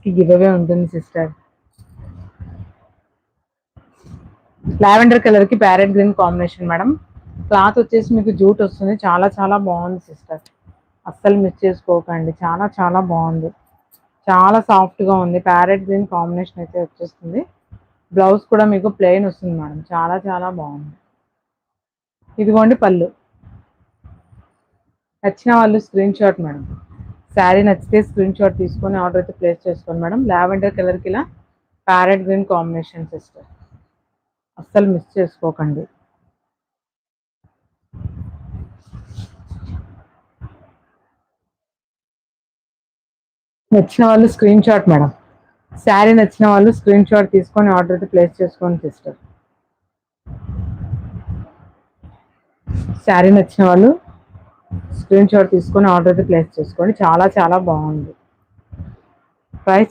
కి give away ఉంటుంది sister. Lavender colour కి parrot green combination madam. Cloth వచ్చేసి మీకు జూట్ వస్తుంది. చాలా చాలా బాగుంది సిస్టర్. అస్సలు మిస్ చేసుకోకండి. చాలా చాలా బాగుంది. చాలా సాఫ్ట్ గా ఉంది. ప్యారెట్ గ్రీన్ కాంబినేషన్ అయితే వచ్చేస్తుంది. బ్లౌజ్ కూడా మీకు ప్లెయిన్ వస్తుంది మేడం. చాలా చాలా బాగుంది. ఇదిగోండి పళ్ళు. నచ్చిన వాళ్ళు స్క్రీన్ షాట్ మేడం. శారీ నచ్చితే స్క్రీన్ షాట్ తీసుకొని ఆర్డర్ అయితే ప్లేస్ చేసుకోండి మేడం. లావెండర్ కలర్కి ఇలా ప్యారెట్ గ్రీన్ కాంబినేషన్ సిస్టర్. అస్సలు మిస్ చేసుకోకండి. నచ్చిన వాళ్ళు స్క్రీన్ షాట్ మేడం. శారీ నచ్చిన వాళ్ళు స్క్రీన్ షాట్ తీసుకొని ఆర్డర్ అయితే ప్లేస్ చేసుకోండి సిస్టర్. శారీ నచ్చిన వాళ్ళు స్క్రీన్ షాట్ తీసుకొని ఆర్డర్ అయితే ప్లేస్ చేసుకోండి. చాలా చాలా బాగుంది. ప్రైస్